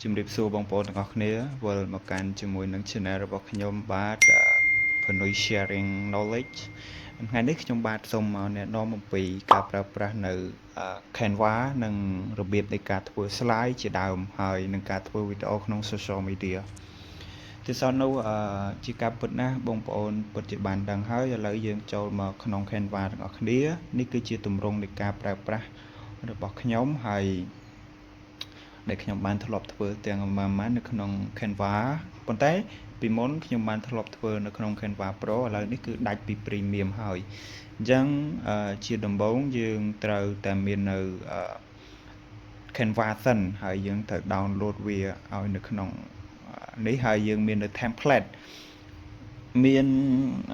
ជំរាបសួរបងប្អូនទាំងអស់គ្នាវិលមកកាន់ជាមួយនឹង channel របស់ខ្ញុំបាទ Phanui Sharing Knowledge ថ្ងៃនេះខ្ញុំបាទសូមមកណែនាំអំពីការប្រើប្រាស់នៅ Canva និងរបៀបនៃការធ្វើ slide ជាដើមហើយនឹងការធ្វើវីដេអូក្នុង social media ទីសោតនោះជាការពិតណាស់បងប្អូនពិតជាបានដឹងហើយឥឡូវយើងចូលមកក្នុង Canva ទាំងអស់គ្នានេះគឺជាទម្រង់នៃការប្រើប្រាស់របស់ខ្ញុំហើយដែលខ្ញុំបានធ្លាប់ធ្វើទាំងម៉ាននៅក្នុង Canva ប៉ុន្តែពីមុនខ្ញុំបានធ្លាប់ធ្វើនៅក្នុង Canva Pro ឥឡូវនេះគឺដាច់ពី Premium ហើយអញ្ចឹងជាដំបូងយើងត្រូវតែមាននៅ Canva សិនហើយយើងត្រូវ download វាឲ្យនៅក្នុងនេះហើយយើងមាននៅ template មាន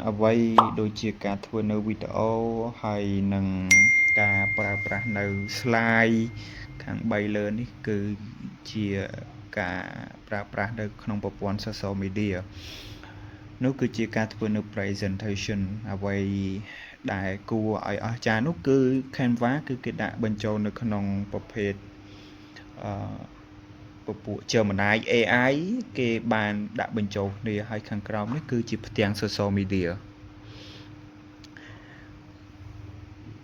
អ្វីដូចជាការធ្វើនៅវីដេអូហើយនឹងការប្រើប្រាស់នៅ slide ខាង3លើនេះគឺជាការប្រើប្រាស់នៅក្នុងប្រព័ន្ធ social media នោះគឺជាការធ្វើនៅ presentation អ្វីដែលគួរឲ្យអស្ចារ្យនោះគឺ Canva គឺគេដាក់បញ្ចូលនៅក្នុងប្រភេទពពួក Gemini AI គេបានដាក់បញ្ចូលគ្នាហើយខាងក្រោមនេះគឺជាផ្ទាំង social media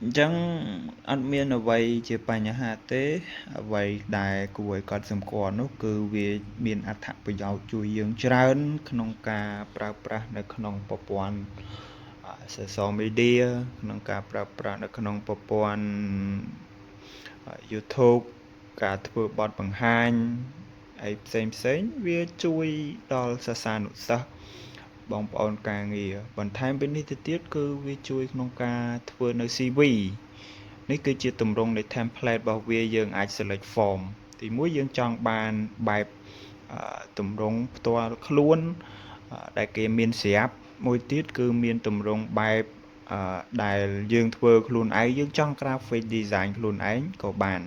អញ្ចឹងអត់មានអ្វីជាបញ្ហាទេអ្វីដែលគួរឲ្យកត់សម្គាល់នោះគឺវាមានអត្ថប្រយោជន៍ជួយយើងច្រើនក្នុងការប្រើប្រាស់នៅក្នុងប្រព័ន្ធ social media ក្នុងការប្រើប្រាស់នៅក្នុងប្រព័ន្ធ YouTube ការធ្វើបទបង្ហាញអីផ្សេងវាជួយដល់សិស្សានុសិស្សបងប្អូនការងារបន្ថែមពីនេះទៅទៀតគឺវាជួយក្នុងការធ្វើនៅ CV នេះគឺជាទម្រង់នៃ template របស់វាយើងអាច select form ទីមួយយើងចង់បានបែបទម្រង់ផ្ទាល់ខ្លួនដែលគេមានស្រាប់មួយទៀតគឺមានទម្រង់បែបដែលយើងធ្វើខ្លួនឯងយើងចង់ graphic design ខ្លួនឯងក៏បាន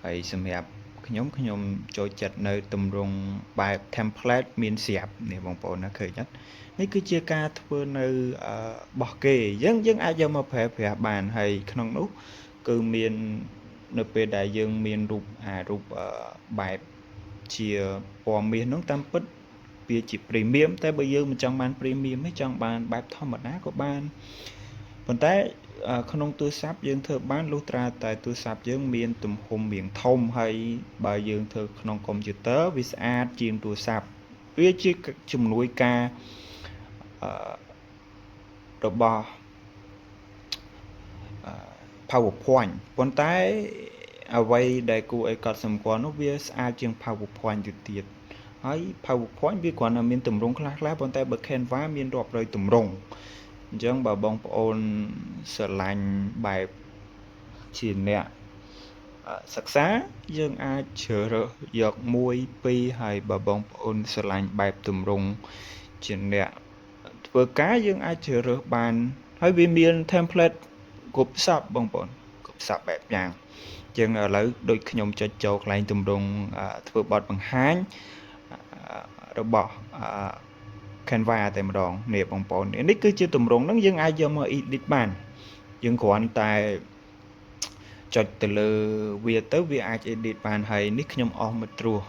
ហើយសម្រាប់ខ្ញុំចូលចិត្តនៅទម្រង់បែប template មានស្រាប់នេះបងប្អូនណាឃើញអត់នេះគឺជាការធ្វើនៅរបស់គេយើងអាចយកមកប្រើប្រាស់បានហើយក្នុងនោះគឺមាននៅពេលដែលយើងមានរូបបែបជាពណ៌មាសនោះតាមពិតវាជា premium តែបើយើងមិនចង់បាន premium ទេចង់បានបែបធម្មតាក៏បានប៉ុន្តែក្នុងទូរស័ព្ទយើងធ្វើបានលុះត្រាតែទូរស័ព្ទយើងមានទំហំរាងធំហើយបើយើងធ្វើក្នុងកុំព្យូទ័រវាស្អាតជាងទូរស័ព្ទវាជាជំនួយការរបស់ PowerPoint ប៉ុន្តែអ្វីដែលគួរឲ្យកត់សម្គាល់នោះវាស្អាតជាង PowerPoint ទៅទៀតហើយ PowerPoint វាគ្រាន់តែមានទម្រង់ខ្លះប៉ុន្តែបើ Canva មានរាប់រយទម្រង់អញ្ចឹងបើបងប្អូនស្រឡាញ់បែបជាអ្នកសិក្សាយើងអាចជ្រើសរើសយក1 2ហើយបើបងប្អូនស្រឡាញ់បែបទម្រង់ជាអ្នកធ្វើការយើងអាចជ្រើសរើសបានហើយវាមាន template គ្រប់សពបងប្អូនគ្រប់សពបែបយ៉ាងជាងឥឡូវដូចខ្ញុំចុចចូលកន្លែងទម្រង់ធ្វើបទបង្ហាញរបស់ Canva តែម្ដងនេះបងប្អូននេះគឺជាទម្រង់ហ្នឹងយើងអាចយកមក edit បានយើងគ្រាន់តែចុចទៅលើវាទៅវាអាច edit បានហើយនេះខ្ញុំអស់មកត្រួស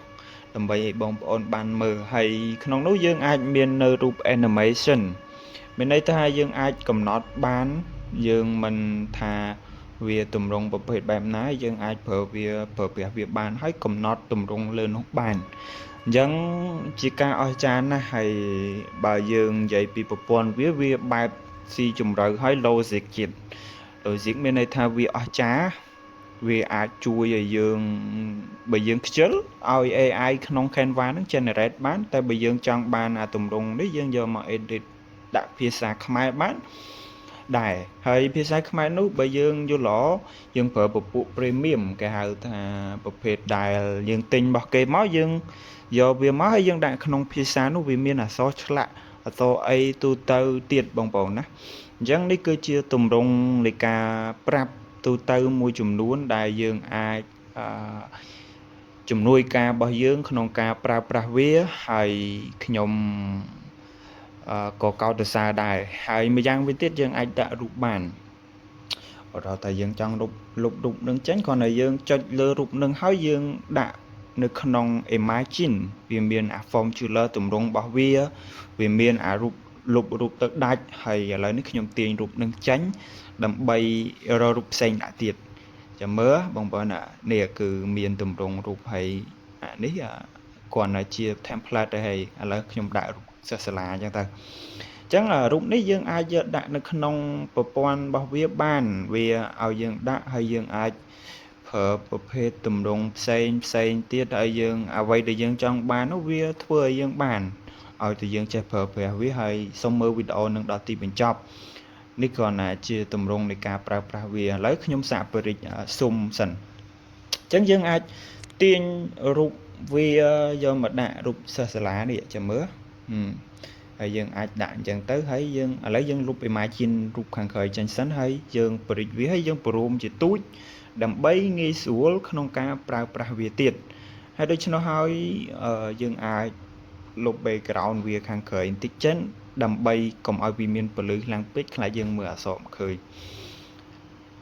ដើម្បីឲ្យបងប្អូនបានមើលហើយក្នុងនោះយើងអាចមាននៅរូប animation មានន័យថាយើងអាចកំណត់បានយើងមិនថាវាទម្រង់ប្រភេទបែបណាយើងអាចប្រើប្រាស់វាបានហើយកំណត់ទម្រង់លើនោះបានអញ្ចឹងជាការអស្ចារ្យណាស់ហើយបើយើងនិយាយពីប្រព័ន្ធវាបែបស៊ីជម្រៅហើយ logic ជាតិ logic មានន័យថាវាអស្ចារ្យវាអាចជួយឲ្យយើងបើយើងខ្ជិលឲ្យ AI ក្នុង Canva នឹង generate បានតែបើយើងចង់បានអាទម្រង់នេះយើងយកមក edit ដាក់ភាសាខ្មែរបានដែរហើយភាសាខ្មែរនោះបើយើងយល់ល្អយើងប្រើពពួក premium គេហៅថាប្រភេទដែលយើងទិញរបស់គេមកយើងយកវាមកហើយយើងដាក់ក្នុងភាសានោះវាមានអក្សរឆ្លាក់អក្សរអីទូទៅទៀតបងប្អូនណាអញ្ចឹងនេះគឺជាទម្រង់នៃការប្រាប់ទូទៅមួយចំនួនដែលយើងអាចជំនួយការរបស់យើងក្នុងការប្រើប្រាស់វាហើយខ្ញុំក៏កោតសរសើរដែរហើយម្យ៉ាងវិញទៀតយើងអាចដាក់រូបបានបើដល់តែយើងចង់លុបរូបនឹងចេញគ្រាន់តែយើងចុចលើរូបនឹងហើយយើងដាក់ នៅក្នុង imagine វាមានអា formula ទម្រង់របស់វាមានអារូបរូបទឹកដាច់ហើយឥឡូវនេះខ្ញុំទាញរូបនឹងចេញដើម្បីរករូបផ្សេងដាក់ទៀតចាំមើលបងប្អូននេះគឺមានទម្រង់រូបហើយអានេះគ្រាន់តែជា template ទៅហើយឥឡូវខ្ញុំដាក់រូបសិស្សសាលាអញ្ចឹងទៅអញ្ចឹងរូបនេះយើងអាចយកដាក់នៅក្នុងប្រព័ន្ធរបស់វាបានវាឲ្យយើងដាក់ហើយយើងអាចប្រើប្រភេទទម្រង់ផ្សេងទៀតហើយយើងអ្វីដែលយើងចង់បាននោះវាធ្វើឲ្យយើងបានឲ្យតែយើងចេះប្រើប្រាស់វាហើយសូមមើលវីដេអូនឹងដល់ទីបញ្ចប់នេះគ្រាន់តែជាទម្រង់នៃការប្រើប្រាស់វាឥឡូវខ្ញុំសាកបរិយាស៊ុំសិនអញ្ចឹងយើងអាចទាញរូបវាយកមកដាក់រូបសិស្សសាលានេះចាំមើលហើយយើងអាចដាក់អញ្ចឹងទៅហើយយើងឥឡូវយើងលុប imagine រូបខាងក្រោយចេញសិនហើយយើងបរិយាវាហើយយើងព្រមជាទូចដើម្បីងាយស្រួលក្នុងការប្រើប្រាស់វាទៀតហើយដូច្នោះហើយយើងអាចលុប background វាខាងក្រោយបន្តិចចិនដើម្បីកុំឲ្យវាមានពន្លឺខ្លាំងពេកខ្លាចយើងមើលអក្សរមិនឃើញ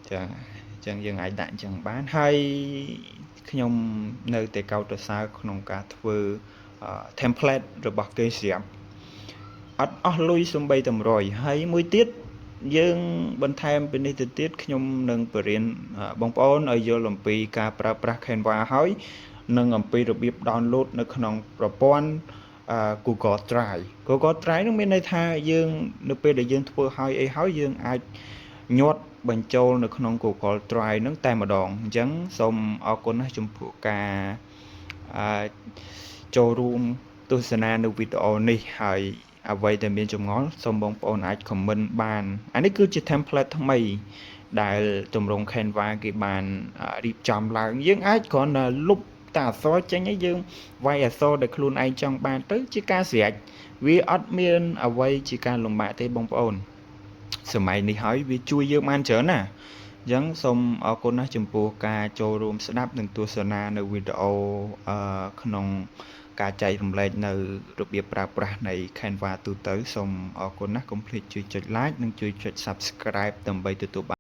ចាអញ្ចឹងយើងអាចដាក់អញ្ចឹងបានហើយខ្ញុំនៅតែកោតសរសើរក្នុងការធ្វើ template របស់គេស្រាប់អត់អស់លុយសំបីតែ100ហើយមួយទៀតយើងបន្ថែមពីនេះទៅទៀតខ្ញុំនឹងបរៀនបងប្អូនឲ្យយល់អំពីការប្រើប្រាស់ Canva ហើយនិងអំពីរបៀប download នៅក្នុងប្រព័ន្ធGoogle Drive នោះមានន័យថាយើងនៅពេលដែលយើងធ្វើឲ្យអីហើយយើងអាចញាត់បញ្ចូលនៅក្នុង Google Drive នឹងតែម្ដងអញ្ចឹងសូមអរគុណណាស់ចំពោះការចូលរួមទស្សនានៅវីដេអូនេះហើយអ្វីដែលមានចម្ងល់សូមបងប្អូនអាច comment បានអានេះគឺជា template ថ្មីដែលទម្រង់ Canva គេបានរៀបចំឡើងយើងអាចគ្រាន់តែលុបតែអក្សរចេញឲ្យយើងវាយអក្សរដែលខ្លួនឯងចង់បានទៅជាការស្រេចវាអត់មានអ្វីជាការលំបាកទេបងប្អូនសម័យនេះហើយវាជួយយើងបានច្រើនណាស់អញ្ចឹងសូមអរគុណណាស់ចំពោះការចូលរួមស្ដាប់និងទស្សនានៅវីដេអូក្នុងការចែករំលែកនៅរបៀបប្រើប្រាស់នៃ Canva ទូទៅសូមអរគុណណាស់កុំភ្លេចជួយចុច like និងជួយចុច subscribe ដើម្បីទទួលបាន